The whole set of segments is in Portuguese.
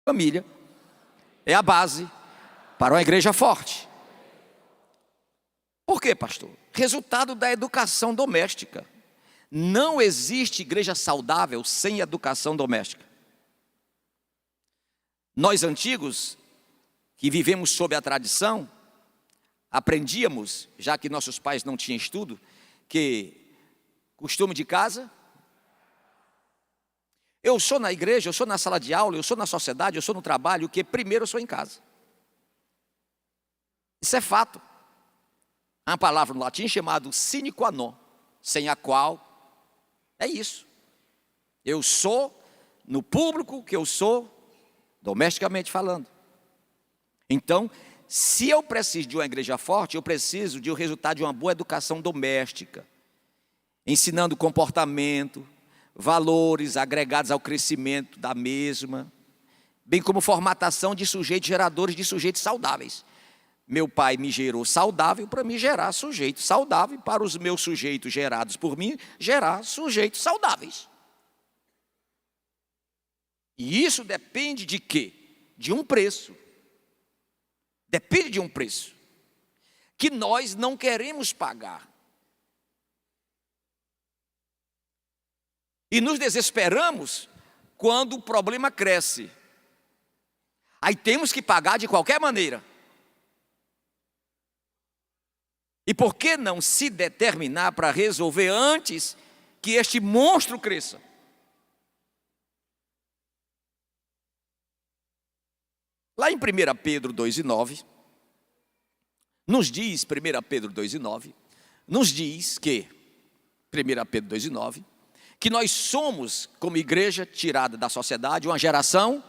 Família é a base para uma igreja forte. Por quê, pastor? Resultado da educação doméstica. Não existe igreja saudável sem educação doméstica. Nós antigos, que vivemos sob a tradição, aprendíamos, já que nossos pais não tinham estudo, que costume de casa, eu sou na igreja, eu sou na sala de aula, eu sou na sociedade, eu sou no trabalho, que primeiro eu sou em casa. Isso é fato. Há uma palavra no latim chamada sine qua non, sem a qual é isso. Eu sou no público que eu sou, domesticamente falando. Então, se eu preciso de uma igreja forte, eu preciso de um resultado de uma boa educação doméstica, ensinando comportamento, valores agregados ao crescimento da mesma, bem como formatação de sujeitos geradores de sujeitos saudáveis. Meu pai me gerou saudável para me gerar sujeito saudável, e para os meus sujeitos gerados por mim, gerar sujeitos saudáveis. E isso depende de quê? De um preço. Depende de um preço que nós não queremos pagar. E nos desesperamos quando o problema cresce. Aí temos que pagar de qualquer maneira. E por que não se determinar para resolver antes que este monstro cresça? Lá em 1 Pedro 2,9, nos diz, 1 Pedro 2,9, nos diz que, 1 Pedro 2,9, que nós somos, como igreja tirada da sociedade, uma geração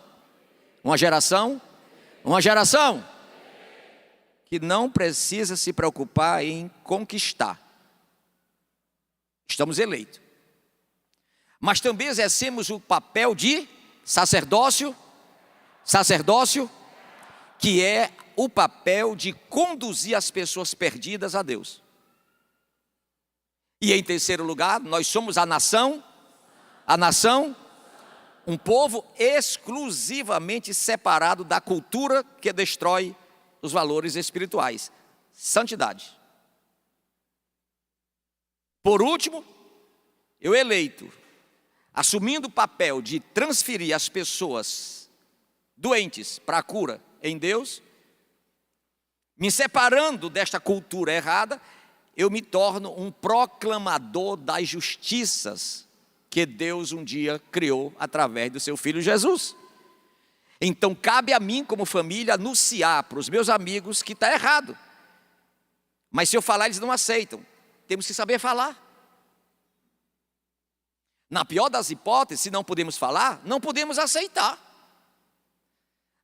que não precisa se preocupar em conquistar. Estamos eleitos. Mas também exercemos o papel de sacerdócio, que é o papel de conduzir as pessoas perdidas a Deus. E em terceiro lugar, nós somos a nação, um povo exclusivamente separado da cultura que destrói os valores espirituais, santidade. Por último, eu eleito, assumindo o papel de transferir as pessoas doentes para a cura em Deus, me separando desta cultura errada, eu me torno um proclamador das justiças que Deus um dia criou através do seu Filho Jesus. Então cabe a mim como família anunciar para os meus amigos que está errado. Mas se eu falar eles não aceitam. Temos que saber falar. Na pior das hipóteses, se não podemos falar, não podemos aceitar.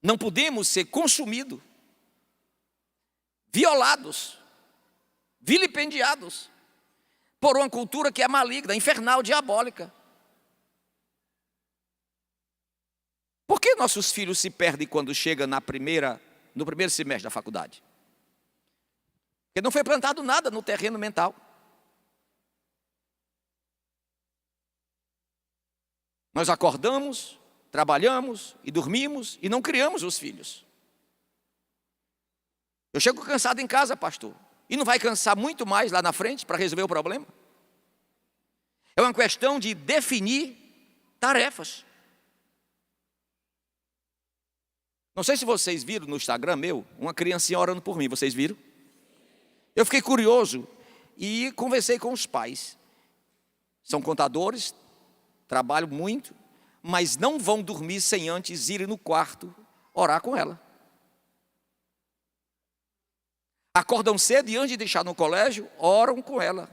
Não podemos ser consumidos, violados, vilipendiados por uma cultura que é maligna, infernal, diabólica. Por que nossos filhos se perdem quando chegam no primeiro semestre da faculdade? Porque não foi plantado nada no terreno mental. Nós acordamos, trabalhamos e dormimos e não criamos os filhos. Eu chego cansado em casa, pastor, e não vai cansar muito mais lá na frente para resolver o problema? É uma questão de definir tarefas. Não sei se vocês viram no Instagram meu, uma criancinha orando por mim, vocês viram? Eu fiquei curioso e conversei com os pais. São contadores, trabalham muito, mas não vão dormir sem antes irem no quarto orar com ela. Acordam cedo e antes de deixar no colégio, oram com ela,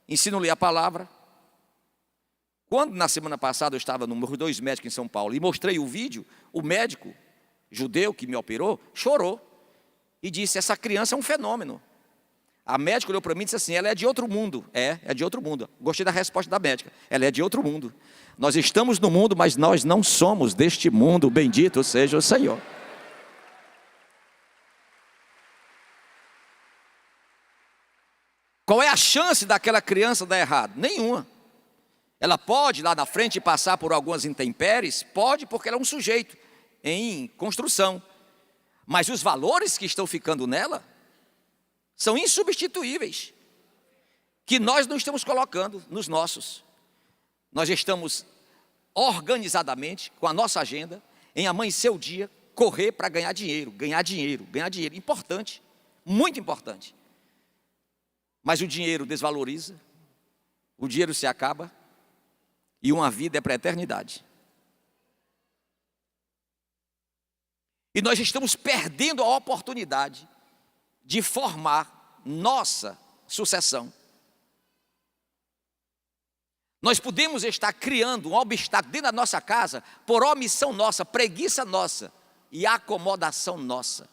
ensinam-lhe a palavra. Quando na semana passada eu estava no número 2 médico em São Paulo e mostrei o vídeo, o médico judeu que me operou chorou e disse: essa criança é um fenômeno. A médica olhou para mim e disse assim: ela é de outro mundo. É de outro mundo. Gostei da resposta da médica. Ela é de outro mundo. Nós estamos no mundo, mas nós não somos deste mundo. Bendito seja o Senhor. Qual é a chance daquela criança dar errado? Nenhuma. Ela pode lá na frente passar por algumas intempéries? Pode, porque ela é um sujeito. em construção. Mas os valores que estão ficando nela são insubstituíveis, que nós não estamos colocando nos nossos. Nós estamos organizadamente, com a nossa agenda, em amanhecer o dia, correr para ganhar dinheiro, ganhar dinheiro, ganhar dinheiro. Importante, muito importante. Mas o dinheiro desvaloriza, o dinheiro se acaba e uma vida é para a eternidade. E nós estamos perdendo a oportunidade de formar nossa sucessão. Nós podemos estar criando um obstáculo dentro da nossa casa por omissão nossa, preguiça nossa e acomodação nossa.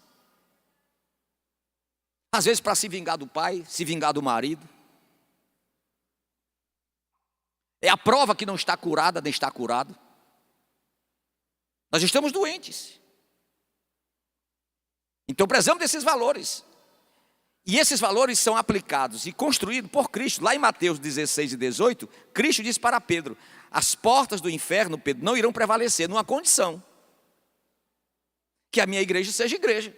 Às vezes para se vingar do pai, se vingar do marido. É a prova que não está curada, nem está curado. Nós estamos doentes. Então precisamos desses valores. E esses valores são aplicados e construídos por Cristo. Lá em Mateus 16 e 18, Cristo disse para Pedro: as portas do inferno, Pedro, não irão prevalecer numa condição: que a minha igreja seja igreja.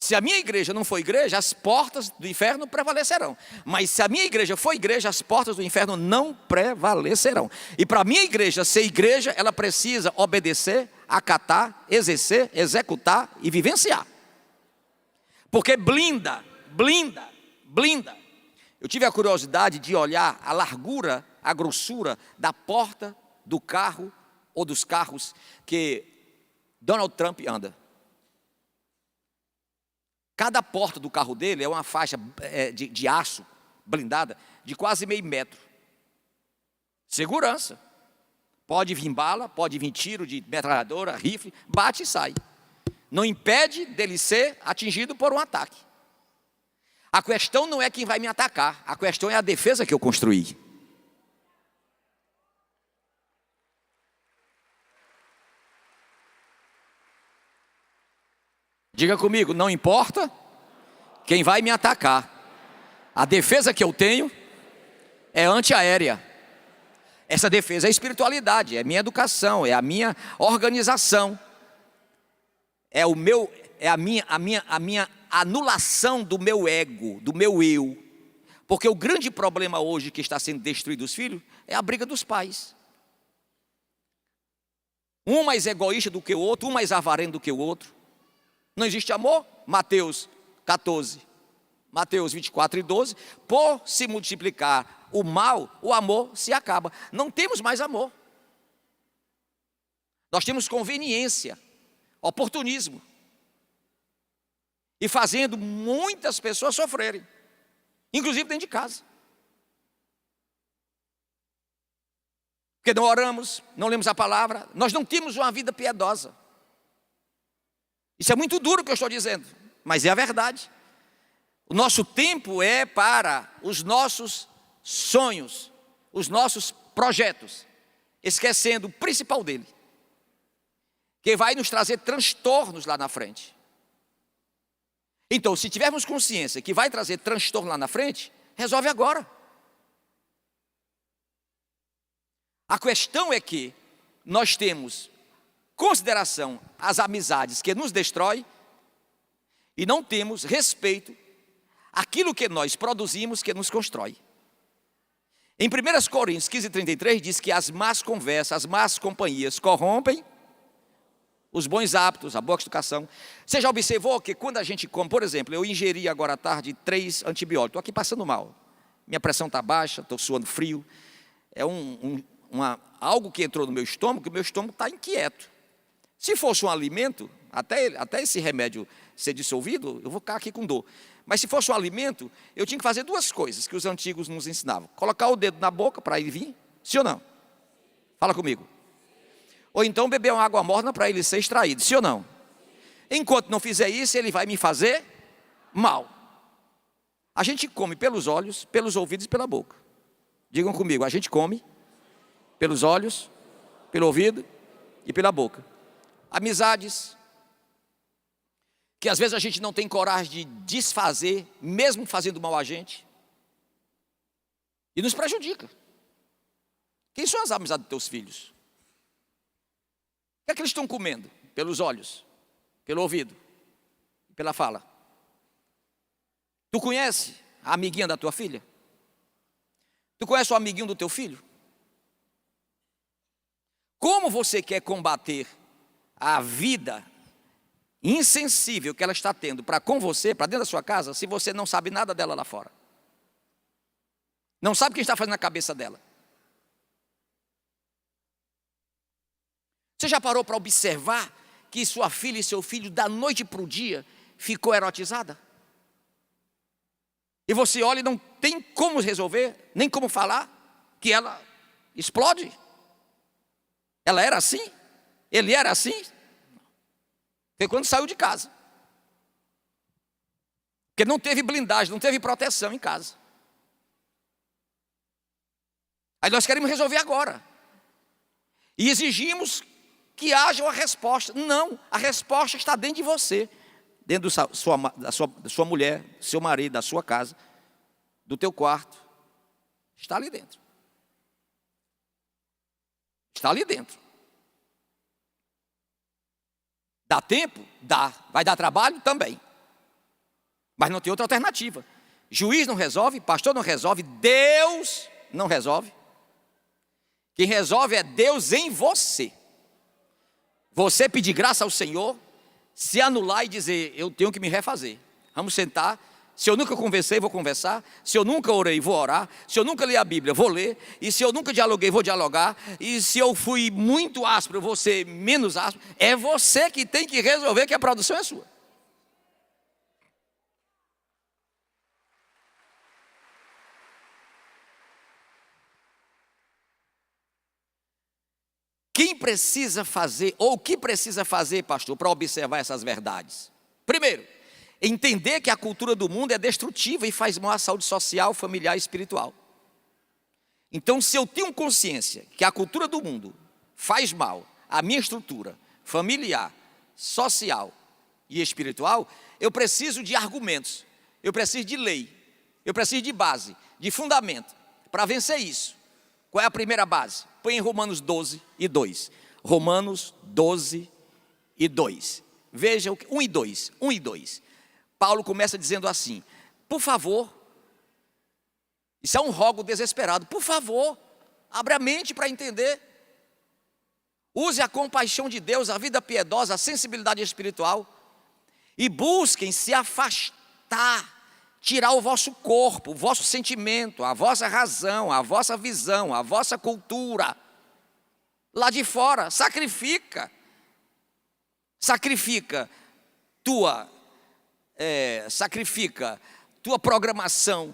Se a minha igreja não for igreja, as portas do inferno prevalecerão. Mas se a minha igreja for igreja, as portas do inferno não prevalecerão. E para a minha igreja ser igreja, ela precisa obedecer, acatar, exercer, executar e vivenciar. Porque blinda. Eu tive a curiosidade de olhar a largura, a grossura da porta do carro ou dos carros que Donald Trump anda. Cada porta do carro dele é uma faixa de aço blindada de quase meio metro. Segurança. Pode vir bala, pode vir tiro de metralhadora, rifle, bate e sai. Não impede dele ser atingido por um ataque. A questão não é quem vai me atacar, a questão é a defesa que eu construí. Diga comigo, não importa quem vai me atacar, a defesa que eu tenho é antiaérea. Essa defesa é espiritualidade, é minha educação, é a minha organização, é a minha anulação do meu ego, do meu eu. Porque o grande problema hoje que está sendo destruído dos filhos é a briga dos pais. Um mais egoísta do que o outro, um mais avarento do que o outro. Não existe amor? Mateus 14, Mateus 24 e 12. Por se multiplicar o mal, o amor se acaba. Não temos mais amor. Nós temos conveniência, oportunismo. E fazendo muitas pessoas sofrerem. Inclusive dentro de casa. Porque não oramos, não lemos a palavra. Nós não temos uma vida piedosa. Isso é muito duro o que eu estou dizendo, mas é a verdade. O nosso tempo é para os nossos sonhos, os nossos projetos, esquecendo o principal dele, que vai nos trazer transtornos lá na frente. Então, se tivermos consciência que vai trazer transtorno lá na frente, resolve agora. A questão é que nós temos consideração às amizades que nos destrói e não temos respeito àquilo que nós produzimos que nos constrói. Em 1 Coríntios 15:33 diz que as más conversas, as más companhias corrompem os bons hábitos, a boa educação. Você já observou que quando a gente come, por exemplo, eu ingeri agora à tarde 3 antibióticos, estou aqui passando mal, minha pressão está baixa, estou suando frio, é algo que entrou no meu estômago, que o meu estômago está inquieto. Se fosse um alimento, até esse remédio ser dissolvido, eu vou ficar aqui com dor. Mas se fosse um alimento, eu tinha que fazer 2 coisas que os antigos nos ensinavam. Colocar o dedo na boca para ele vir, sim ou não? Fala comigo. Ou então beber uma água morna para ele ser extraído, sim ou não? Enquanto não fizer isso, ele vai me fazer mal. A gente come pelos olhos, pelos ouvidos e pela boca. Digam comigo, a gente come pelos olhos, pelo ouvido e pela boca. Amizades que às vezes a gente não tem coragem de desfazer, mesmo fazendo mal a gente, e nos prejudica. Quem são as amizades dos teus filhos? que eles estão comendo? Pelos olhos, pelo ouvido, pela fala. Tu conhece a amiguinha da tua filha? Tu conhece o amiguinho do teu filho? Como você quer combater a vida insensível que ela está tendo para com você, para dentro da sua casa, se você não sabe nada dela lá fora? Não sabe o que está fazendo na cabeça dela? Você já parou para observar que sua filha e seu filho, da noite para o dia, ficou erotizada? E você olha e não tem como resolver, nem como falar, que ela explode? Ela era assim? Ele era assim? Foi quando saiu de casa. Porque não teve blindagem, não teve proteção em casa. Aí nós queremos resolver agora. E exigimos que haja uma resposta. Não, a resposta está dentro de você. Dentro da sua mulher, do seu marido, da sua casa, do teu quarto. Está ali dentro. Está ali dentro. Dá tempo? Dá. Vai dar trabalho? Também. Mas não tem outra alternativa. Juiz não resolve, pastor não resolve, Deus não resolve. Quem resolve é Deus em você. Você pedir graça ao Senhor, se anular e dizer, eu tenho que me refazer. Vamos sentar. Se eu nunca conversei, vou conversar. Se eu nunca orei, vou orar. Se eu nunca li a Bíblia, vou ler. E se eu nunca dialoguei, vou dialogar. E se eu fui muito áspero, eu vou ser menos áspero. É você que tem que resolver, que a produção é sua. Quem precisa fazer, ou o que precisa fazer, pastor, para observar essas verdades? Primeiro, entender que a cultura do mundo é destrutiva e faz mal à saúde social, familiar e espiritual. Então, se eu tenho consciência que a cultura do mundo faz mal à minha estrutura familiar, social e espiritual, eu preciso de argumentos, eu preciso de lei, eu preciso de base, de fundamento, para vencer isso. Qual é a primeira base? Põe em Romanos 12 e 2. Romanos 12 e 2. Veja, 1 e 2. 1 e 2. Paulo começa dizendo assim, por favor, isso é um rogo desesperado, por favor, abra a mente para entender. Use a compaixão de Deus, a vida piedosa, a sensibilidade espiritual e busquem se afastar, tirar o vosso corpo, o vosso sentimento, a vossa razão, a vossa visão, a vossa cultura lá de fora. Sacrifica tua programação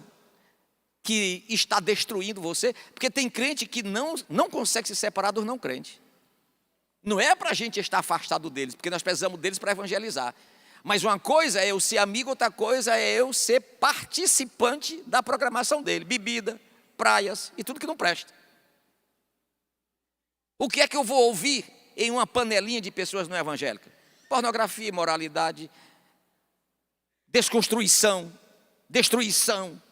que está destruindo você, porque tem crente que não consegue se separar dos não crentes. Não é para a gente estar afastado deles, porque nós precisamos deles para evangelizar. Mas uma coisa é eu ser amigo, outra coisa é eu ser participante da programação dele. Bebida, praias e tudo que não presta. O que é que eu vou ouvir em uma panelinha de pessoas não evangélicas? Pornografia, imoralidade, desconstruição, destruição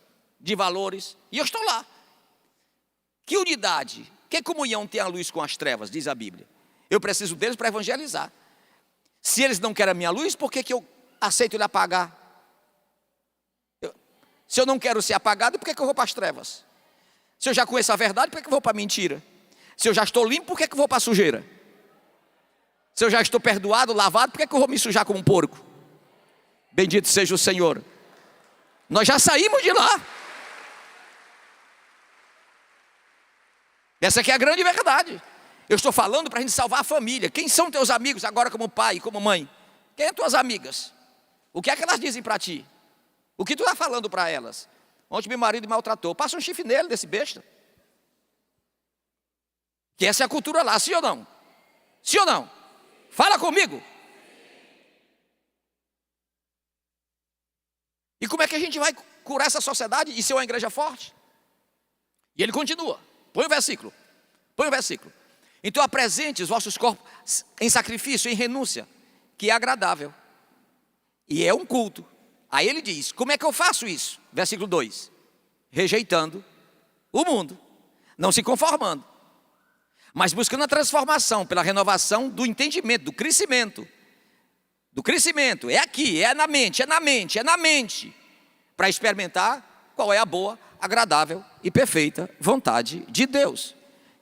de valores. E eu estou lá. Que unidade, que comunhão tem a luz com as trevas, diz a Bíblia. Eu preciso deles para evangelizar. Se eles não querem a minha luz, por que eu aceito ele apagar? Se eu não quero ser apagado, por que eu vou para as trevas? Se eu já conheço a verdade, por que eu vou para a mentira? Se eu já estou limpo, por que eu vou para a sujeira? Se eu já estou perdoado, lavado, por que eu vou me sujar como um porco? Bendito seja o Senhor. Nós já saímos de lá. Essa aqui é a grande verdade. Eu estou falando para a gente salvar a família. Quem são teus amigos agora como pai e como mãe? Quem são tuas amigas? O que é que elas dizem para ti? O que tu está falando para elas? Ontem meu marido me maltratou. Passa um chifre nele, desse besta. Que essa é a cultura lá, sim ou não? Sim ou não? Fala comigo. E como é que a gente vai curar essa sociedade e ser uma igreja forte? E ele continua. Põe o versículo. Então apresente os vossos corpos em sacrifício, em renúncia, que é agradável. E é um culto. Aí ele diz, como é que eu faço isso? Versículo 2. Rejeitando o mundo, não se conformando. mas buscando a transformação pela renovação do entendimento, do crescimento. Do crescimento, é aqui, é na mente, para experimentar qual é a boa, agradável e perfeita vontade de Deus.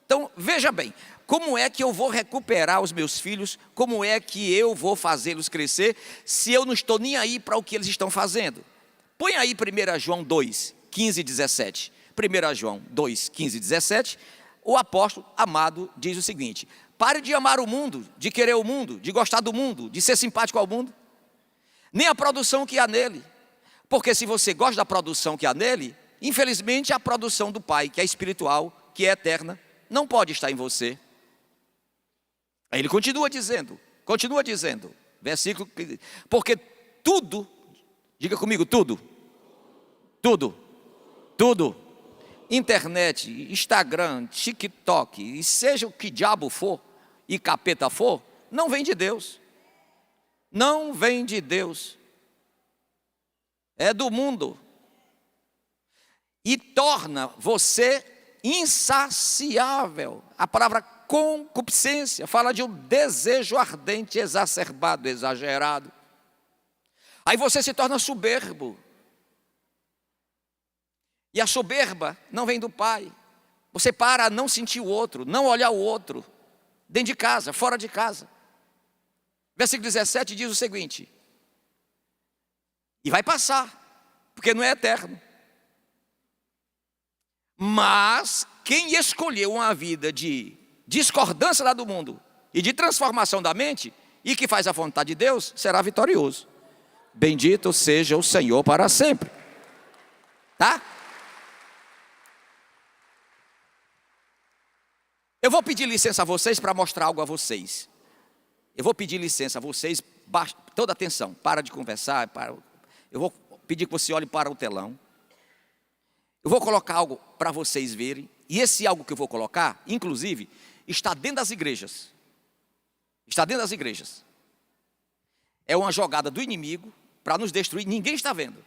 Então, veja bem, como é que eu vou recuperar os meus filhos, como é que eu vou fazê-los crescer, se eu não estou nem aí para o que eles estão fazendo? Põe aí 1 João 2, 15 e 17. 1 João 2, 15 e 17, o apóstolo amado diz o seguinte: pare de amar o mundo, de querer o mundo, de gostar do mundo, de ser simpático ao mundo, nem a produção que há nele. Porque se você gosta da produção que há nele, infelizmente a produção do Pai, que é espiritual, que é eterna, não pode estar em você. Aí ele continua dizendo, versículo, porque tudo, diga comigo, tudo, internet, Instagram, TikTok, e seja o que diabo for, e capeta for, não vem de Deus. Não vem de Deus. É do mundo. E torna você insaciável. A palavra concupiscência fala de um desejo ardente, exacerbado, exagerado. Aí você se torna soberbo. E a soberba não vem do Pai. Você para a não sentir o outro, não olhar o outro, dentro de casa, fora de casa. Versículo 17 diz o seguinte: e vai passar, porque não é eterno. Mas quem escolheu uma vida de discordância lá do mundo e de transformação da mente, e que faz a vontade de Deus, será vitorioso. Bendito seja o Senhor para sempre. Tá? Eu vou pedir licença a vocês para mostrar algo a vocês. Eu vou pedir licença a vocês, toda atenção, para de conversar. Eu vou pedir que você olhe para o telão. Eu vou colocar algo para vocês verem. E esse algo que eu vou colocar, inclusive, está dentro das igrejas. Está dentro das igrejas. É uma jogada do inimigo para nos destruir. Ninguém está vendo.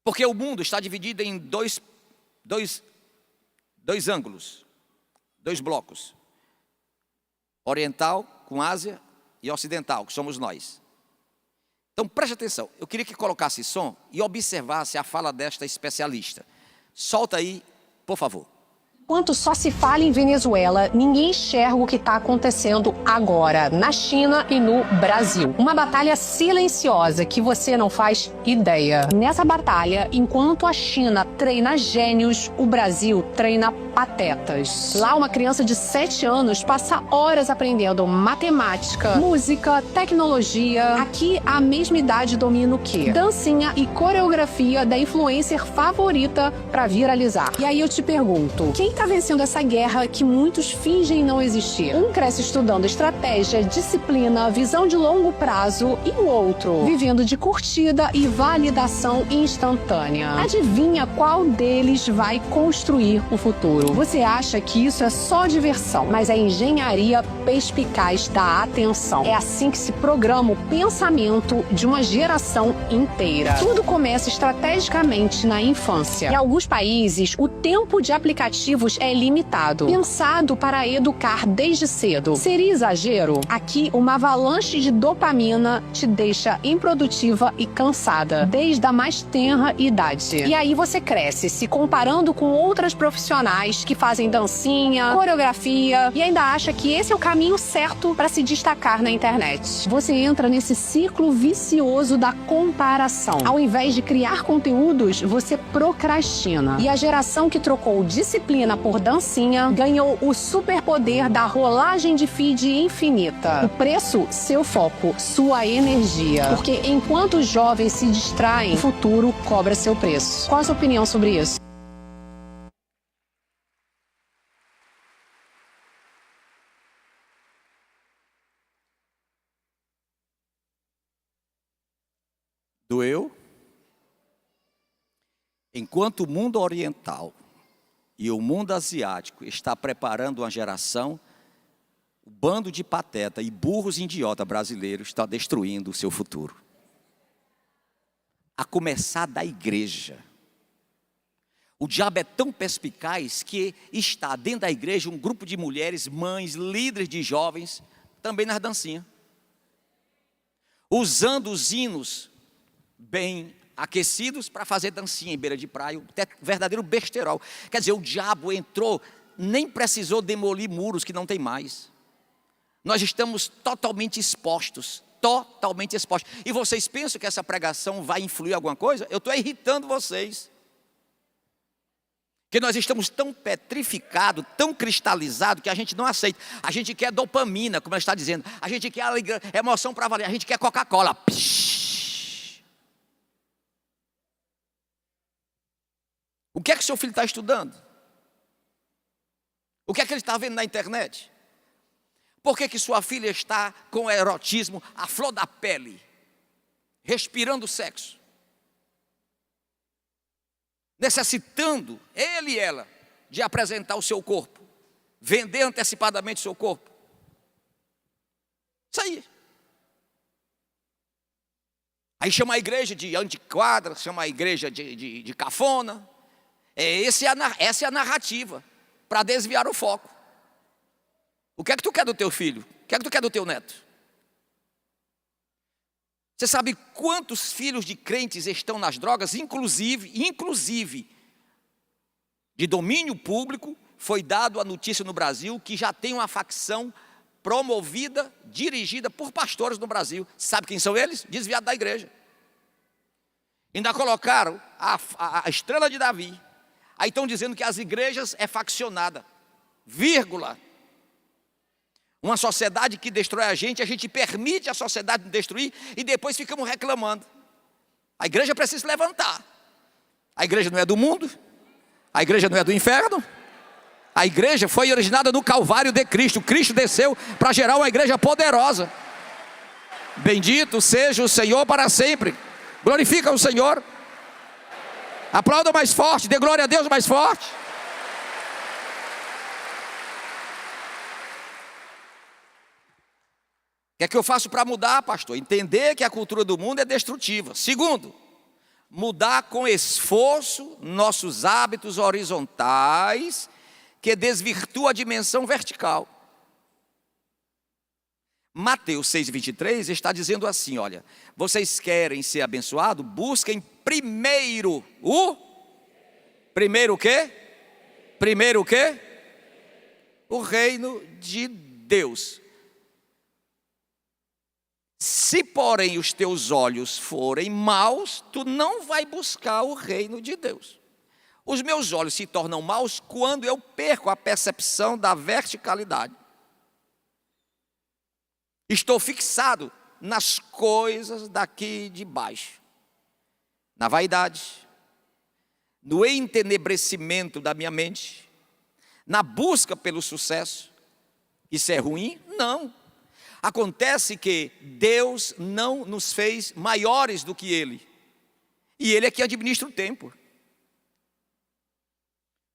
Porque o mundo está dividido em dois ângulos, dois blocos. Oriental com Ásia e ocidental, que somos nós. Então preste atenção, eu queria que colocasse som e observasse a fala desta especialista. Solta aí, por favor. Enquanto só se fala em Venezuela, ninguém enxerga o que está acontecendo agora, na China e no Brasil. Uma batalha silenciosa que você não faz ideia. Nessa batalha, enquanto a China treina gênios, o Brasil treina patetas. Lá, uma criança de 7 anos passa horas aprendendo matemática, música, tecnologia. Aqui, a mesma idade domina o quê? Dancinha e coreografia da influencer favorita para viralizar. E aí eu te pergunto, quem está vencendo essa guerra que muitos fingem não existir? Um cresce estudando estratégia, disciplina, visão de longo prazo, e o outro vivendo de curtida e validação instantânea. Adivinha qual deles vai construir o futuro? Você acha que isso é só diversão, mas é engenharia perspicaz da atenção. É assim que se programa o pensamento de uma geração inteira. Tudo começa estrategicamente na infância. Em alguns países, o tempo de aplicativos é limitado, pensado para educar desde cedo. Seria exagero? Aqui, uma avalanche de dopamina te deixa improdutiva e cansada, desde a mais tenra idade. E aí você cresce se comparando com outras profissionais que fazem dancinha, coreografia, e ainda acha que esse é o caminho certo para se destacar na internet. Você entra nesse ciclo vicioso da comparação. Ao invés de criar conteúdos, você procrastina. E a geração que trocou disciplina por dancinha ganhou o superpoder da rolagem de feed infinita. O preço, seu foco, sua energia. Porque enquanto os jovens se distraem, o futuro cobra seu preço. Qual a sua opinião sobre isso? Doeu? Enquanto o mundo oriental e o mundo asiático está preparando uma geração, o bando de pateta e burros idiota brasileiros está destruindo o seu futuro. A começar da igreja. O diabo é tão perspicaz que está dentro da igreja um grupo de mulheres, mães, líderes de jovens, também nas dancinhas, usando os hinos bem aquecidos para fazer dancinha em beira de praia, verdadeiro besterol. Quer dizer, o diabo entrou, nem precisou demolir muros que não tem mais. Nós estamos totalmente expostos. E vocês pensam que essa pregação vai influir em alguma coisa? Eu estou irritando vocês. Porque nós estamos tão petrificados, tão cristalizados, que a gente não aceita. A gente quer dopamina, como ela está dizendo. A gente quer alegria, emoção para valer. A gente quer Coca-Cola. O que é que seu filho está estudando? O que é que ele está vendo na internet? Por que que sua filha está com o erotismo à flor da pele, respirando sexo? Necessitando, ele e ela, de apresentar o seu corpo, vender antecipadamente o seu corpo. Isso aí. Aí chama a igreja de antiquadra, chama a igreja de cafona. Essa é a narrativa, para desviar o foco. O que é que tu quer do teu filho? O que é que tu quer do teu neto? Você sabe quantos filhos de crentes estão nas drogas? Inclusive, de domínio público, foi dado a notícia no Brasil que já tem uma facção promovida, dirigida por pastores no Brasil. Sabe quem são eles? Desviados da igreja. Ainda colocaram a estrela de Davi. Aí estão dizendo que as igrejas é faccionada, vírgula. Uma sociedade que destrói a gente permite a sociedade destruir e depois ficamos reclamando. A igreja precisa se levantar. A igreja não é do mundo, a igreja não é do inferno. A igreja foi originada no Calvário de Cristo. Cristo desceu para gerar uma igreja poderosa. Bendito seja o Senhor para sempre. Glorifica o Senhor. Aplauda mais forte, dê glória a Deus mais forte. O que é que eu faço para mudar, pastor? Entender que a cultura do mundo é destrutiva. Segundo, mudar com esforço nossos hábitos horizontais, que desvirtua a dimensão vertical. Mateus 6,23 está dizendo assim, olha, vocês querem ser abençoados? Busquem primeiro o quê? Primeiro o quê? O reino de Deus. Se porém os teus olhos forem maus, tu não vai buscar o reino de Deus. Os meus olhos se tornam maus quando eu perco a percepção da verticalidade. Estou fixado nas coisas daqui de baixo, na vaidade, no entenebrecimento da minha mente, na busca pelo sucesso. Isso é ruim? Não. Acontece que Deus não nos fez maiores do que Ele, e Ele é que administra o tempo.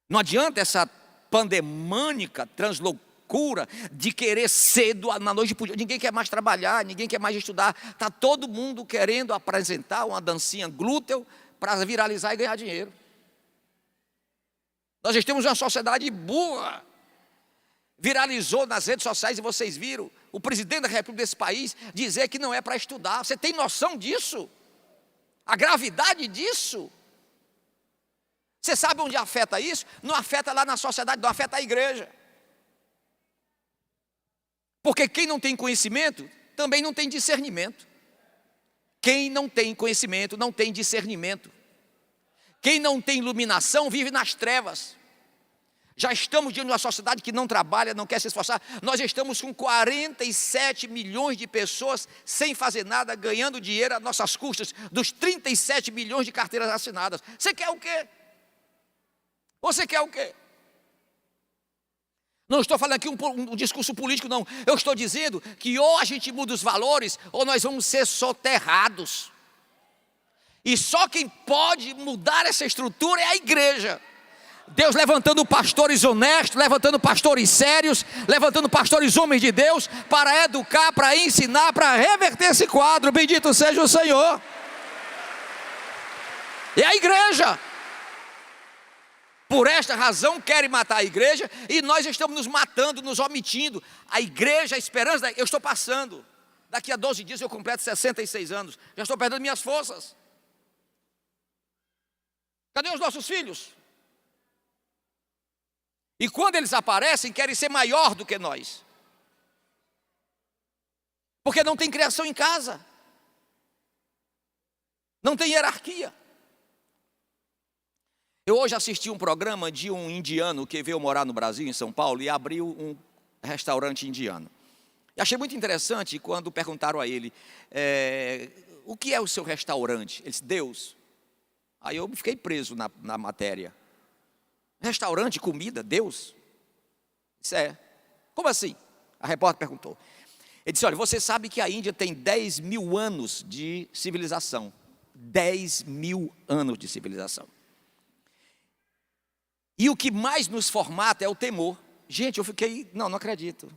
Não adianta essa pandemônica transloucura de querer cedo na noite pro dia. Ninguém quer mais trabalhar, ninguém quer mais estudar. Está todo mundo querendo apresentar uma dancinha glúteo para viralizar e ganhar dinheiro. Nós temos uma sociedade burra. Viralizou nas redes sociais e vocês viram o presidente da República desse país dizer que não é para estudar. Você tem noção disso? A gravidade disso? Você sabe onde afeta isso? Não afeta lá na sociedade, não afeta a igreja. Porque quem não tem conhecimento, também não tem discernimento. Quem não tem conhecimento, não tem discernimento. Quem não tem iluminação, vive nas trevas. Já estamos diante de uma sociedade que não trabalha, não quer se esforçar. Nós estamos com 47 milhões de pessoas sem fazer nada, ganhando dinheiro às nossas custas, dos 37 milhões de carteiras assinadas. Você quer o quê? Você quer o quê? Não estou falando aqui um discurso político, não. Eu estou dizendo que ou a gente muda os valores, ou nós vamos ser soterrados. E só quem pode mudar essa estrutura é a igreja. Deus levantando pastores honestos, levantando pastores sérios, levantando pastores homens de Deus, para educar, para ensinar, para reverter esse quadro. Bendito seja o Senhor. E a igreja. Por esta razão querem matar a igreja e nós estamos nos matando, nos omitindo. A igreja, a esperança, eu estou passando. Daqui a 12 dias eu completo 66 anos. Já estou perdendo minhas forças. Cadê os nossos filhos? E quando eles aparecem, querem ser maior do que nós. Porque não tem criação em casa. Não tem hierarquia. Eu hoje assisti um programa de um indiano que veio morar no Brasil, em São Paulo, e abriu um restaurante indiano. E achei muito interessante quando perguntaram a ele, o que é o seu restaurante? Ele disse, Deus. Aí eu fiquei preso na matéria. Restaurante, comida, Deus? Isso é. Como assim? A repórter perguntou. Ele disse, olha, você sabe que a Índia tem 10 mil anos de civilização. 10 mil anos de civilização. E o que mais nos formata é o temor. Gente, eu fiquei, não acredito.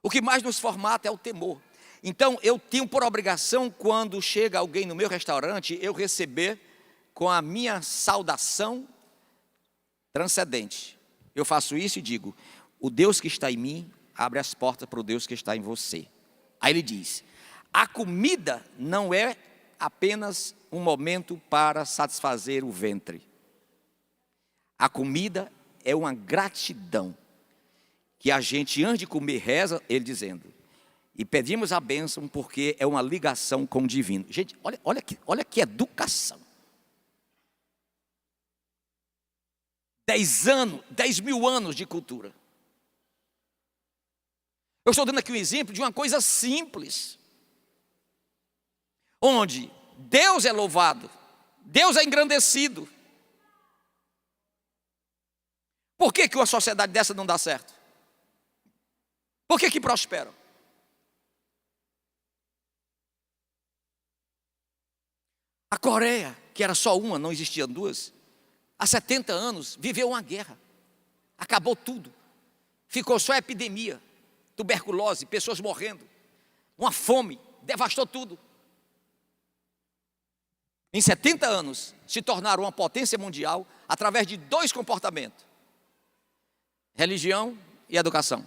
O que mais nos formata é o temor. Então, eu tenho por obrigação, quando chega alguém no meu restaurante, eu receber com a minha saudação transcendente. Eu faço isso e digo, o Deus que está em mim, abre as portas para o Deus que está em você. Aí ele diz, a comida não é apenas um momento para satisfazer o ventre. A comida é uma gratidão, que a gente antes de comer reza, ele dizendo, e pedimos a bênção porque é uma ligação com o divino. Gente, olha que educação. 10 mil anos de cultura. Eu estou dando aqui um exemplo de uma coisa simples, onde Deus é louvado, Deus é engrandecido. Por que uma sociedade dessa não dá certo? Por que prosperam? A Coreia, que era só uma, não existiam duas, há 70 anos viveu uma guerra, acabou tudo, ficou só epidemia, tuberculose, pessoas morrendo, uma fome, devastou tudo. Em 70 anos se tornaram uma potência mundial através de 2 comportamentos: religião e educação.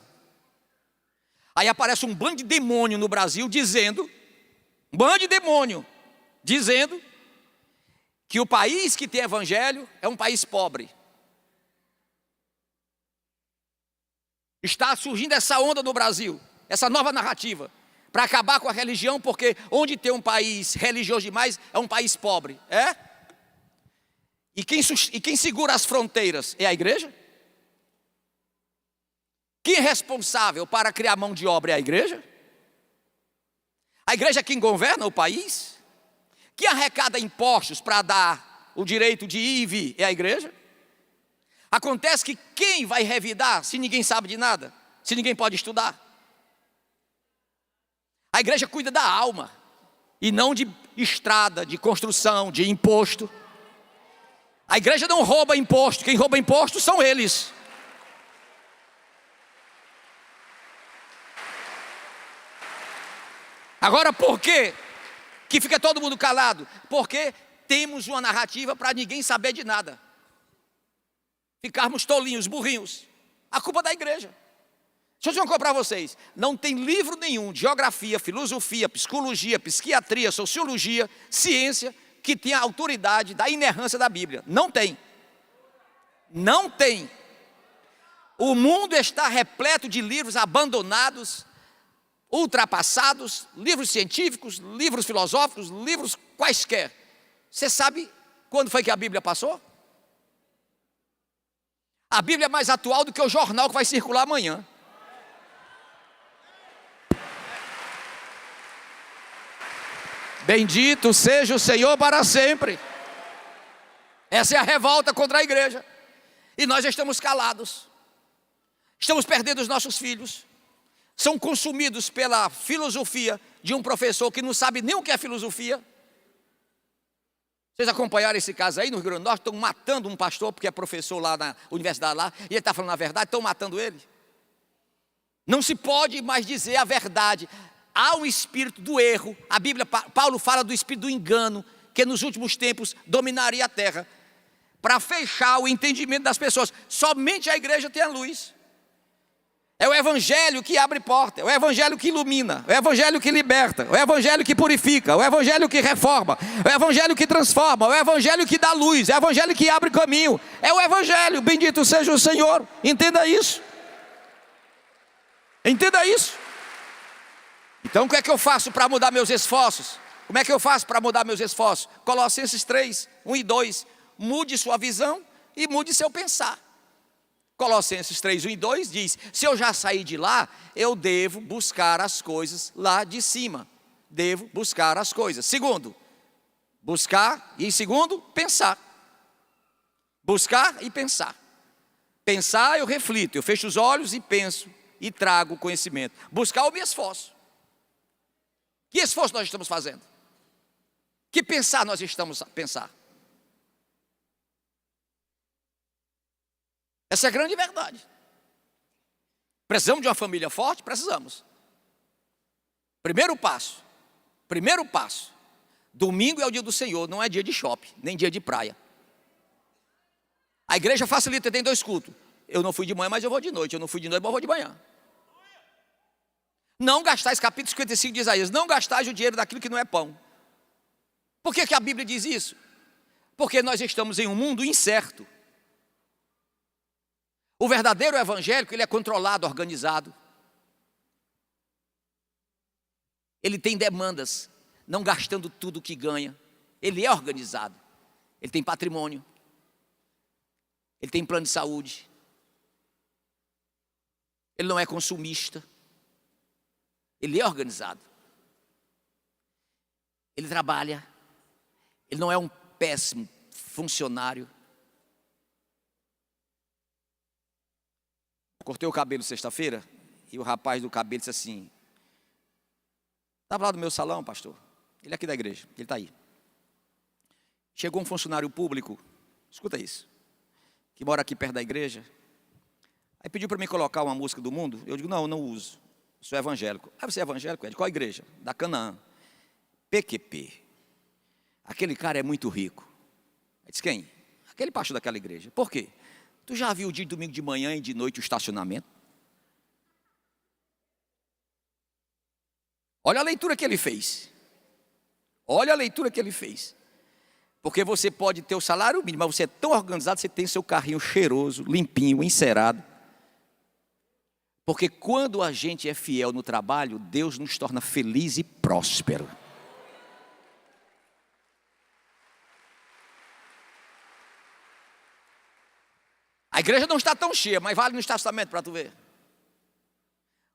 Aí aparece um bando de demônio no Brasil dizendo, que o país que tem evangelho é um país pobre. Está surgindo essa onda no Brasil, essa nova narrativa, para acabar com a religião, porque onde tem um país religioso demais, é um país pobre. E quem segura as fronteiras é a igreja? Quem é responsável para criar mão de obra é a igreja? A igreja é quem governa o país? Quem arrecada impostos para dar o direito de ir e vir é a igreja? Acontece que quem vai revidar se ninguém sabe de nada? Se ninguém pode estudar? A igreja cuida da alma e não de estrada, de construção, de imposto. A igreja não rouba imposto, quem rouba imposto são eles. Agora, por quê que fica todo mundo calado? Porque temos uma narrativa para ninguém saber de nada. Ficarmos tolinhos, burrinhos. A culpa é da igreja. Deixa eu dizer uma coisa para vocês. Não tem livro nenhum de geografia, filosofia, psicologia, psiquiatria, sociologia, ciência, que tenha a autoridade da inerrância da Bíblia. Não tem. Não tem. O mundo está repleto de livros abandonados, ultrapassados, livros científicos, livros filosóficos, livros quaisquer. Você sabe quando foi que a Bíblia passou? A Bíblia é mais atual do que o jornal que vai circular amanhã. Bendito seja o Senhor para sempre. Essa é a revolta contra a igreja. E nós já estamos calados. Estamos perdendo os nossos filhos. São consumidos pela filosofia de um professor que não sabe nem o que é filosofia. Vocês acompanharam esse caso aí no Rio Grande do Norte? Estão matando um pastor porque é professor lá na universidade lá, e ele está falando a verdade, estão matando ele. Não se pode mais dizer a verdade. Há um espírito do erro. A Bíblia, Paulo fala do espírito do engano, que nos últimos tempos dominaria a terra. para fechar o entendimento das pessoas. Somente a igreja tem a luz. É o evangelho que abre porta, é o evangelho que ilumina, é o evangelho que liberta, é o evangelho que purifica, é o evangelho que reforma, é o evangelho que transforma, é o evangelho que dá luz, é o evangelho que abre caminho, é o evangelho. Bendito seja o Senhor. Entenda isso. Entenda isso. Então o que é que eu faço para mudar meus esforços? Como é que eu faço para mudar meus esforços? Colossenses 3, 1 e 2. Mude sua visão e mude seu pensar. Colossenses 3, 1 e 2 diz: se eu já saí de lá, eu devo buscar as coisas lá de cima. Devo buscar as coisas. Segundo, buscar. E segundo, pensar. Buscar e pensar. Pensar, eu reflito, eu fecho os olhos e penso. E trago conhecimento. Buscar, eu me esforço. Que esforço nós estamos fazendo? Que pensar nós estamos a pensar? Essa é a grande verdade. Precisamos de uma família forte? Precisamos. Primeiro passo. Domingo é o dia do Senhor, não é dia de shopping, nem dia de praia. A igreja facilita, tem 2 cultos. Eu não fui de manhã, mas eu vou de noite. Eu não fui de noite, mas eu vou de manhã. Não gastais, capítulo 55 de Isaías, não gastais o dinheiro daquilo que não é pão. Por que a Bíblia diz isso? Porque nós estamos em um mundo incerto. O verdadeiro evangélico, ele é controlado, organizado. Ele tem demandas, não gastando tudo que ganha. Ele é organizado. Ele tem patrimônio. Ele tem plano de saúde. Ele não é consumista. Ele é organizado. Ele trabalha. Ele não é um péssimo funcionário. Cortei o cabelo sexta-feira e o rapaz do cabelo disse assim: estava lá do meu salão, pastor. Ele é aqui da igreja, ele está aí. Chegou um funcionário público, escuta isso, que mora aqui perto da igreja. Aí pediu para mim colocar uma música do mundo. Eu digo: não, eu não uso. Eu sou evangélico. Ah, você é evangélico? É de qual igreja? Da Canaã. PQP. Aquele cara é muito rico. Aí disse: quem? Aquele pastor daquela igreja. Por quê? Tu já viu de domingo de manhã e de noite o estacionamento? Olha a leitura que ele fez. Olha a leitura que ele fez. Porque você pode ter o salário mínimo, mas você é tão organizado, você tem seu carrinho cheiroso, limpinho, encerado. Porque quando a gente é fiel no trabalho, Deus nos torna feliz e próspero. A igreja não está tão cheia, mas vale no estacionamento para tu ver.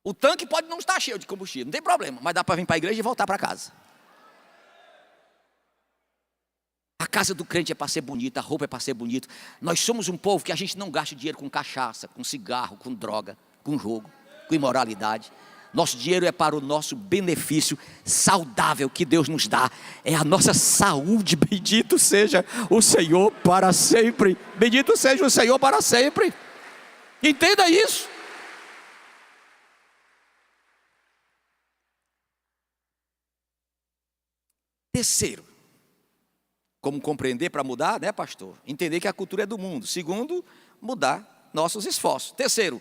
O tanque pode não estar cheio de combustível, não tem problema, mas dá para vir para a igreja e voltar para casa. A casa do crente é para ser bonita, a roupa é para ser bonita. Nós somos um povo que a gente não gasta dinheiro com cachaça, com cigarro, com droga, com jogo, com imoralidade. Nosso dinheiro é para o nosso benefício saudável que Deus nos dá. É a nossa saúde. Bendito seja o Senhor para sempre. Bendito seja o Senhor para sempre. Entenda isso. Terceiro, como compreender para mudar, né, pastor? Entender que a cultura é do mundo. Segundo, mudar nossos esforços. Terceiro,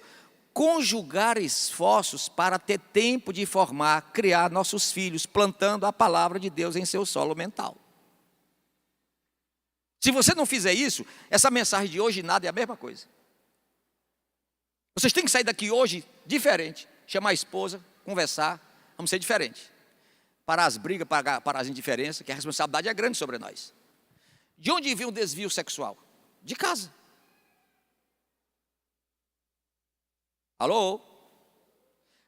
conjugar esforços para ter tempo de formar, criar nossos filhos, plantando a palavra de Deus em seu solo mental. Se você não fizer isso, essa mensagem de hoje nada é a mesma coisa. Vocês têm que sair daqui hoje diferente, chamar a esposa, conversar, vamos ser diferentes. Parar as brigas, parar as indiferenças, que a responsabilidade é grande sobre nós. De onde vem o desvio sexual? De casa. Alô?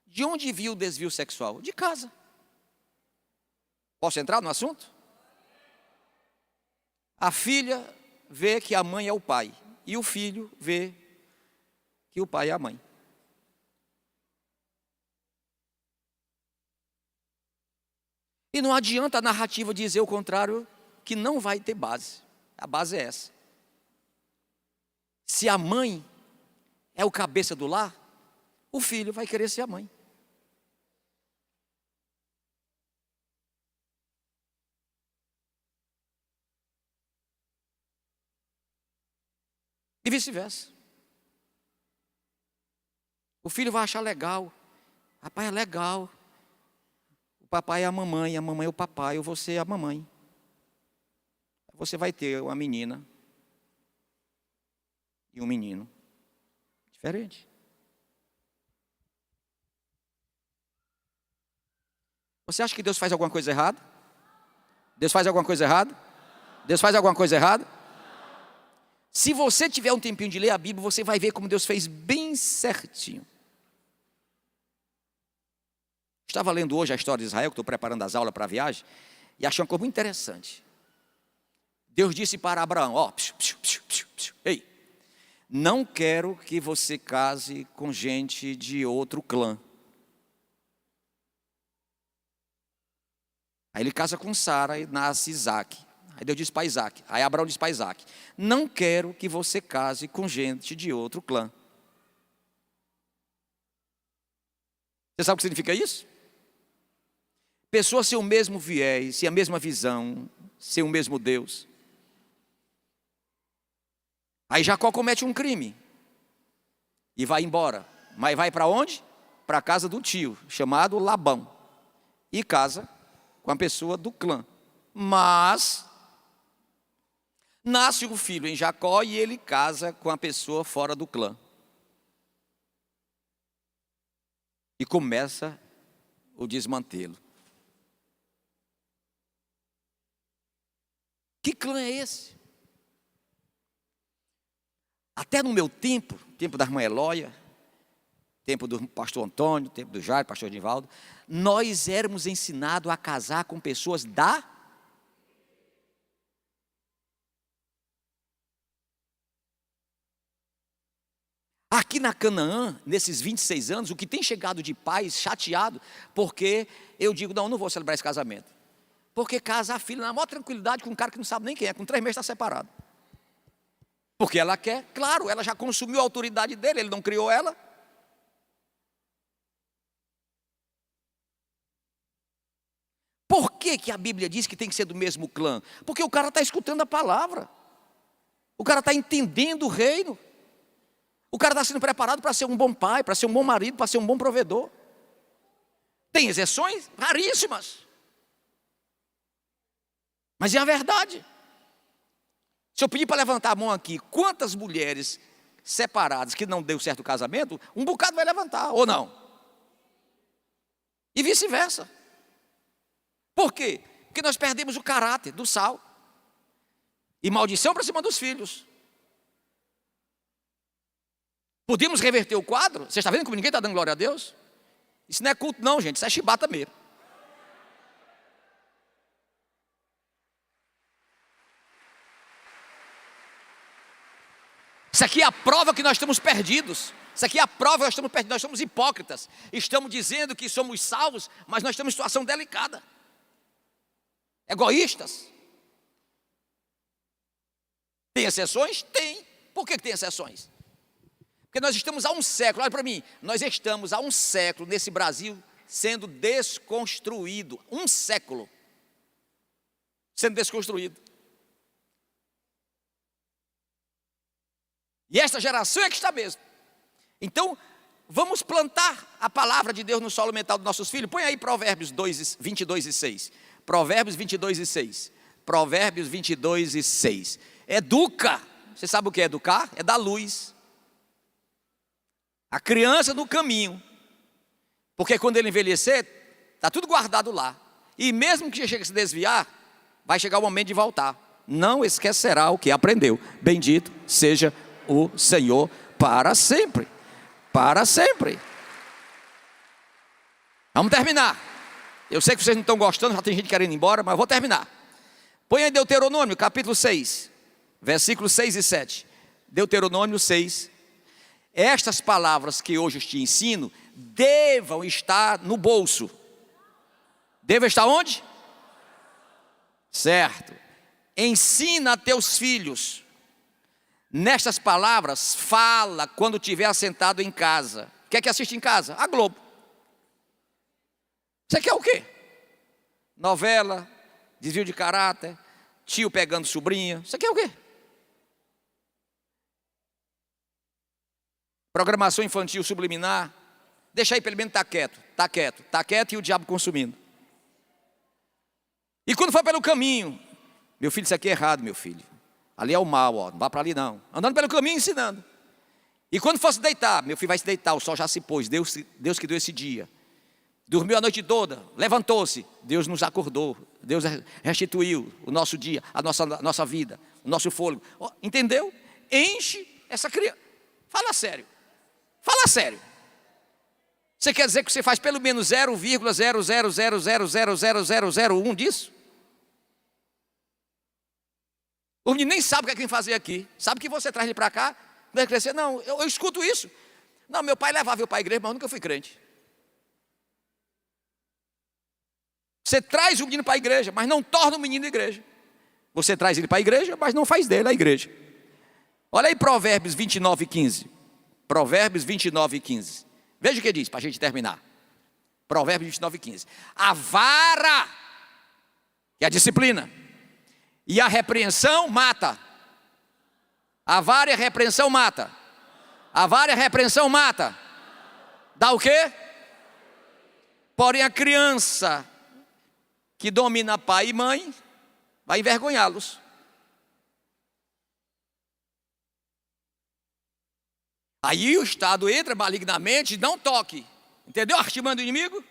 De onde viu o desvio sexual? De casa. Posso entrar no assunto? A filha vê que a mãe é o pai, e o filho vê que o pai é a mãe. E não adianta a narrativa dizer o contrário, que não vai ter base. A base é essa. Se a mãe é o cabeça do lar, o filho vai querer ser a mãe. E vice-versa. O filho vai achar legal. Papai é legal. O papai é a mamãe é o papai, ou você é a mamãe. Você vai ter uma menina e um menino diferente. Você acha que Deus faz alguma coisa errada? Deus faz alguma coisa errada? Deus faz alguma coisa errada? Se você tiver um tempinho de ler a Bíblia, você vai ver como Deus fez bem certinho. Estava lendo hoje a história de Israel, que estou preparando as aulas para a viagem, e achei uma coisa muito interessante. Deus disse para Abraão, ei, não quero que você case com gente de outro clã. Aí ele casa com Sara e nasce Isaac. Aí Deus disse para Isaac, aí Abraão disse para Isaac, não quero que você case com gente de outro clã. Você sabe o que significa isso? Pessoas sem o mesmo viés, sem a mesma visão, sem o mesmo Deus. Aí Jacó comete um crime e vai embora. Mas vai para onde? Para a casa do tio, chamado Labão. E casa com a pessoa do clã. Mas nasce um filho em Jacó e ele casa com a pessoa fora do clã. E começa o desmantelo. Que clã é esse? Até no meu tempo da irmã Elóia, tempo do pastor Antônio, tempo do Jair, pastor Divaldo, nós éramos ensinados a casar com pessoas da... Aqui na Canaã, nesses 26 anos, o que tem chegado de pais chateado, porque eu digo, não vou celebrar esse casamento. Porque casa a filha na maior tranquilidade com um cara que não sabe nem quem é, com 3 meses está separado. Porque ela quer, claro, ela já consumiu a autoridade dele, ele não criou ela. Por que a Bíblia diz que tem que ser do mesmo clã? Porque o cara está escutando a palavra. O cara está entendendo o reino. O cara está sendo preparado para ser um bom pai, para ser um bom marido, para ser um bom provedor. Tem exceções raríssimas. Mas é a verdade. Se eu pedir para levantar a mão aqui, quantas mulheres separadas que não deu certo o casamento, um bocado vai levantar, ou não? E vice-versa. Por quê? Porque nós perdemos o caráter do sal. E maldição para cima dos filhos. Podemos reverter o quadro? Você está vendo como ninguém está dando glória a Deus? Isso não é culto não, gente, isso é chibata mesmo. Isso aqui é a prova que nós estamos perdidos. Isso aqui é a prova que nós estamos perdidos. Nós somos hipócritas. Estamos dizendo que somos salvos, mas nós estamos em situação delicada. Egoístas. Tem exceções? Tem. Por que tem exceções? Porque nós estamos há um século, olha para mim, nós estamos há um século nesse Brasil sendo desconstruído. Um século sendo desconstruído. E esta geração é que está mesmo. Então, vamos plantar a palavra de Deus no solo mental dos nossos filhos. Põe aí Provérbios 22 e 6. Provérbios 22 e 6. Provérbios 22 e 6. Educa. Você sabe o que é educar? É dar luz. A criança no caminho. Porque quando ele envelhecer, está tudo guardado lá. E mesmo que chegue a se desviar, vai chegar o momento de voltar. Não esquecerá o que aprendeu. Bendito seja o Senhor para sempre. Para sempre. Vamos terminar. Eu sei que vocês não estão gostando, já tem gente querendo ir embora, mas eu vou terminar. Põe aí Deuteronômio, capítulo 6, versículos 6 e 7. Deuteronômio 6. Estas palavras que hoje eu te ensino devam estar no bolso. Devem estar onde? Certo. Ensina a teus filhos. Nestas palavras, fala quando estiver assentado em casa. Quer que assiste em casa? A Globo. Você quer o quê? Novela, desvio de caráter, tio pegando sobrinha. Você quer o quê? programação infantil subliminar. Deixa aí pelo menos estar quieto, está quieto e o diabo consumindo. E quando for pelo caminho, meu filho, isso aqui é errado, meu filho. Ali é o mal, ó, não vá para ali não. Andando pelo caminho, ensinando. E quando for se deitar, meu filho vai se deitar, o sol já se pôs, Deus que deu esse dia. Dormiu a noite toda, levantou-se, Deus nos acordou, Deus restituiu o nosso dia, a nossa vida, o nosso fôlego. Entendeu? Enche essa criança. Fala sério. Fala sério. Você quer dizer que você faz pelo menos 0,000000001 disso? O menino nem sabe o que é que vem fazer aqui. Sabe que você traz ele para cá, vai crescer? Não, eu escuto isso. Não, meu pai levava eu para a igreja, mas eu nunca fui crente. Você traz o menino para a igreja, mas não torna o menino igreja. Você traz ele para a igreja, mas não faz dele a igreja. Olha aí Provérbios 29:15. Provérbios 29:15. Veja o que diz, para a gente terminar. Provérbios 29:15. A vara, que é a disciplina, e a repreensão mata. A vara e a repreensão mata. A vara e a repreensão mata. Dá o quê? Porém a criança que domina pai e mãe vai envergonhá-los. Aí o Estado entra malignamente e dá um toque. Entendeu? Artimando o inimigo.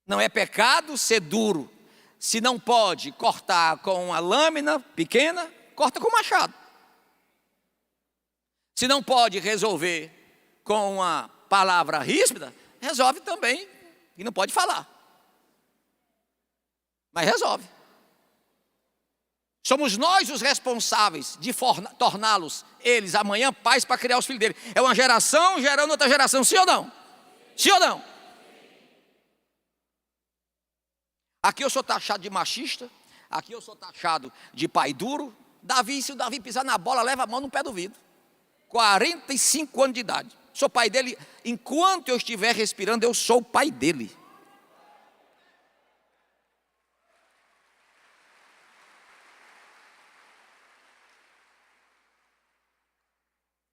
Não é pecado ser duro. Se não pode cortar com uma lâmina pequena, corta com machado. Se não pode resolver com uma palavra ríspida, resolve também. E não pode falar. Mas resolve. Somos nós os responsáveis de torná-los, eles, amanhã, pais para criar os filhos dele. É uma geração gerando outra geração, sim ou não? Sim ou não? Aqui eu sou taxado de machista, aqui eu sou taxado de pai duro. Davi, se o Davi pisar na bola, leva a mão no pé do vidro. 45 anos de idade. Sou pai dele, enquanto eu estiver respirando, eu sou o pai dele.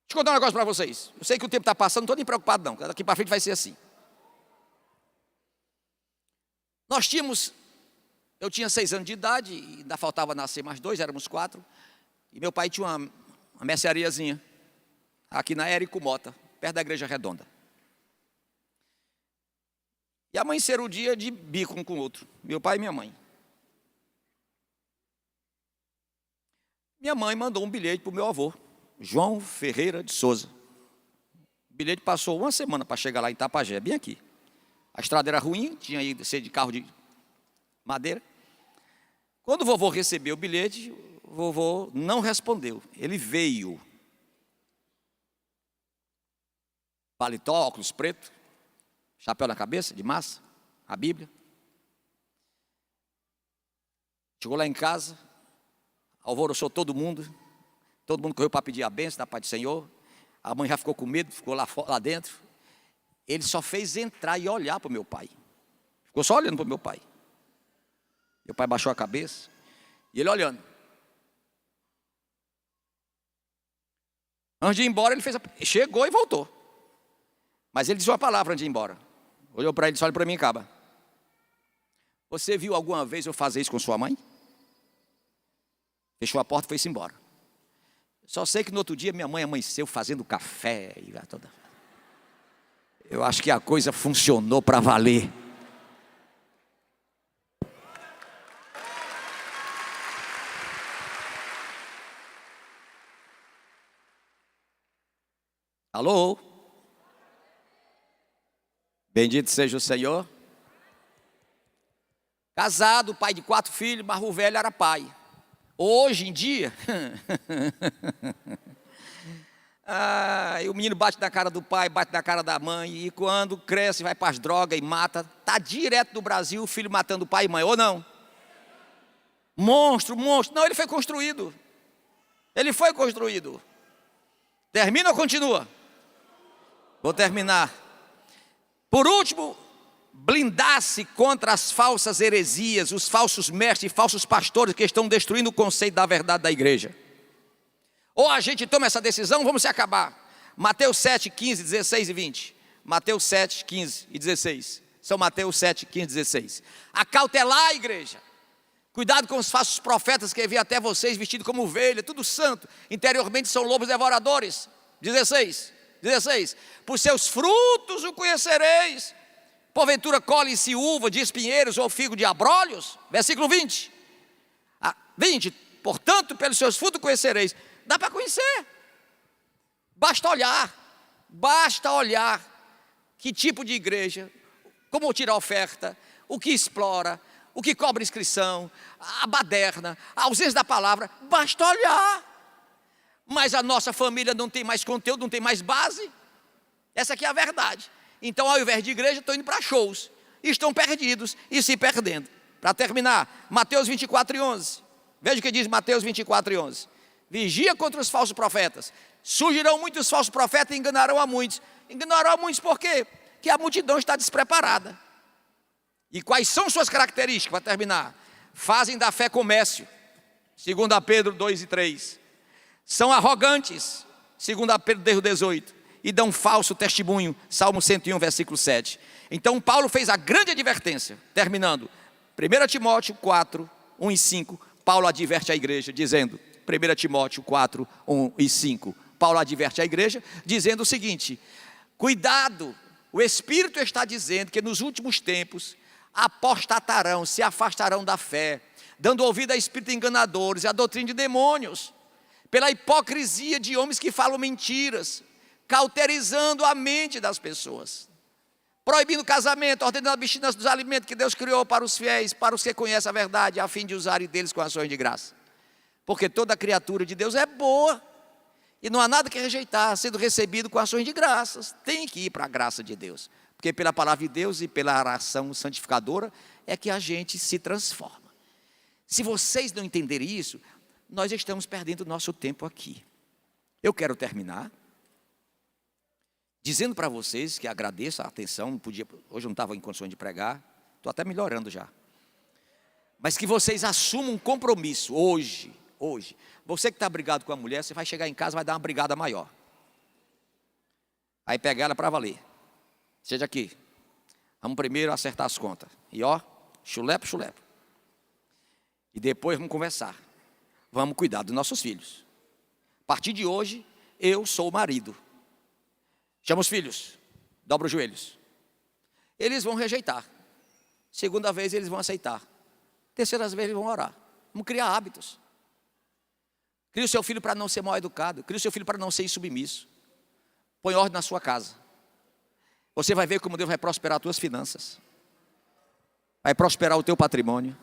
Deixa eu contar um negócio para vocês. Eu sei que o tempo está passando, não estou nem preocupado não, daqui para frente vai ser assim. Eu tinha 6 anos de idade, e ainda faltava nascer mais 2, éramos 4. E meu pai tinha uma merceariazinha, aqui na Érico Mota, perto da Igreja Redonda. E amanheceram o dia de bico um com o outro, meu pai e minha mãe. Minha mãe mandou um bilhete para o meu avô, João Ferreira de Souza. O bilhete passou uma semana para chegar lá em Itapajé, bem aqui. A estrada era ruim, tinha ido ser de carro de madeira. Quando o vovô recebeu o bilhete, o vovô não respondeu. Ele veio. Paletó, óculos preto, chapéu na cabeça, de massa, a Bíblia. Chegou lá em casa, alvoroçou todo mundo correu para pedir a bênção da paz do Senhor. A mãe já ficou com medo, ficou lá dentro. Ele só fez entrar e olhar para o meu pai. Ficou só olhando para o meu pai. Meu pai baixou a cabeça e ele olhando. Antes de ir embora, chegou e voltou. Mas ele disse uma palavra antes de ir embora. Olhou para ele e disse: olha para mim, caba. Você viu alguma vez eu fazer isso com sua mãe? Fechou a porta e foi-se embora. Só sei que no outro dia minha mãe amanheceu fazendo café. Eu acho que a coisa funcionou para valer. Alô? Bendito seja o Senhor. Casado, pai de 4 filhos, mas o velho era pai. Hoje em dia, o menino bate na cara do pai, bate na cara da mãe, e quando cresce, vai para as drogas e mata. Está direto no Brasil o filho matando pai e mãe, ou não? Monstro. Não, ele foi construído. Termina ou continua? Vou terminar. Por último, blindar-se contra as falsas heresias, os falsos mestres e falsos pastores que estão destruindo o conceito da verdade da igreja. Ou a gente toma essa decisão, vamos se acabar. Mateus 7, 15, 16 e 20. Mateus 7, 15 e 16. São Mateus 7, 15 e 16. Acautelar a igreja. Cuidado com os falsos profetas que vêm até vocês vestidos como ovelha, tudo santo. Interiormente são lobos devoradores. 16. Por seus frutos o conhecereis. Porventura colhe-se uva de espinheiros ou figo de abrolhos? Versículo 20. 20. Portanto, pelos seus frutos conhecereis. Dá para conhecer. Basta olhar que tipo de igreja, como tirar oferta, o que explora, o que cobra inscrição, a baderna, a ausência da palavra, basta olhar. Mas a nossa família não tem mais conteúdo, não tem mais base. Essa aqui é a verdade. Então, ao invés de igreja, estão indo para shows. E estão perdidos e se perdendo. Para terminar, Mateus 24 e 11. Veja o que diz Mateus 24 e 11. Vigia contra os falsos profetas. Surgirão muitos falsos profetas e enganarão a muitos. Enganarão a muitos por quê? Porque a multidão está despreparada. E quais são suas características? Para terminar, fazem da fé comércio. 2 Pedro 2 e 3. São arrogantes. 2 Pedro 18. E dão falso testemunho. Salmo 101, versículo 7. Então Paulo fez a grande advertência. Terminando, 1 Timóteo 4, 1 e 5. Paulo adverte a igreja dizendo, 1 Timóteo 4, 1 e 5. Paulo adverte a igreja dizendo o seguinte: cuidado, o Espírito está dizendo que nos últimos tempos apostatarão, se afastarão da fé, dando ouvido a espíritos enganadores e a doutrina de demônios, pela hipocrisia de homens que falam mentiras, cauterizando a mente das pessoas, proibindo o casamento, ordenando a abstinência dos alimentos que Deus criou para os fiéis, para os que conhecem a verdade, a fim de usarem deles com ações de graça. Porque toda criatura de Deus é boa, e não há nada que rejeitar, sendo recebido com ações de graças. Tem que ir para a graça de Deus, porque pela palavra de Deus e pela oração santificadora é que a gente se transforma. Se vocês não entenderem isso, nós estamos perdendo o nosso tempo aqui. Eu quero terminar dizendo para vocês que agradeço a atenção. Hoje eu não estava em condições de pregar, estou até melhorando já. Mas que vocês assumam um compromisso hoje. Você que está brigado com a mulher, você vai chegar em casa e vai dar uma brigada maior. Aí pega ela para valer. Seja aqui. Vamos primeiro acertar as contas. E chulepo. E depois vamos conversar. Vamos cuidar dos nossos filhos. A partir de hoje, eu sou o marido. Chama os filhos. Dobra os joelhos. Eles vão rejeitar. Segunda vez eles vão aceitar. Terceira vez eles vão orar. Vamos criar hábitos. Crie o seu filho para não ser mal educado. Crie o seu filho para não ser insubmisso. Põe ordem na sua casa. Você vai ver como Deus vai prosperar as tuas finanças. Vai prosperar o teu patrimônio.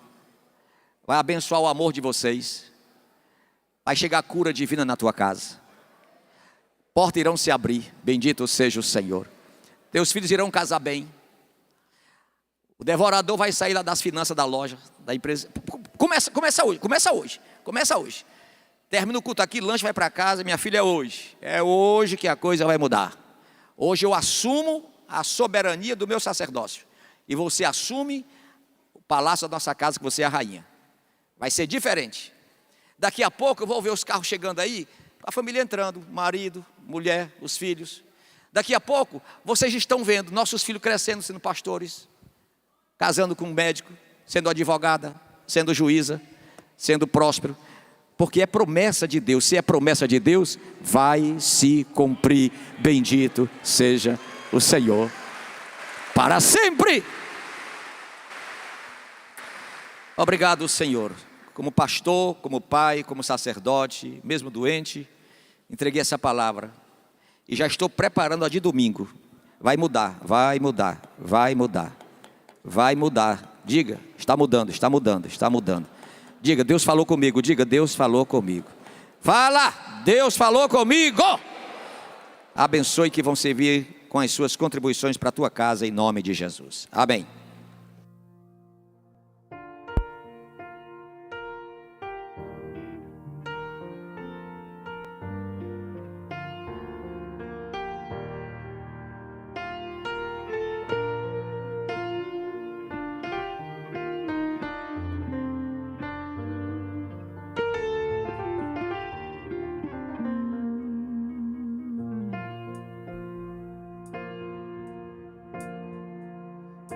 Vai abençoar o amor de vocês. Vai chegar a cura divina na tua casa. Portas irão se abrir. Bendito seja o Senhor. Teus filhos irão casar bem. O devorador vai sair lá das finanças da loja, da empresa. Começa hoje. Termina o culto aqui, lanche vai para casa. Minha filha, é hoje que a coisa vai mudar. Hoje eu assumo a soberania do meu sacerdócio. E você assume o palácio da nossa casa, que você é a rainha. Vai ser diferente. Daqui a pouco eu vou ver os carros chegando aí, a família entrando, marido, mulher, os filhos. Daqui a pouco, vocês estão vendo nossos filhos crescendo, sendo pastores, casando com um médico, sendo advogada, sendo juíza, sendo próspero. Porque é promessa de Deus. Se é promessa de Deus, vai se cumprir. Bendito seja o Senhor para sempre. Obrigado, Senhor. Como pastor, como pai, como sacerdote, mesmo doente, entreguei essa palavra e já estou preparando a de domingo. Vai mudar. Diga, está mudando. Diga, Deus falou comigo. Fala, Deus falou comigo. Abençoe que vão servir com as suas contribuições para a tua casa, em nome de Jesus. Amém.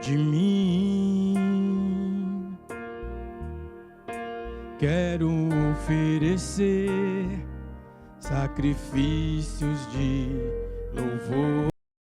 de mim. Quero oferecer sacrifícios de louvor.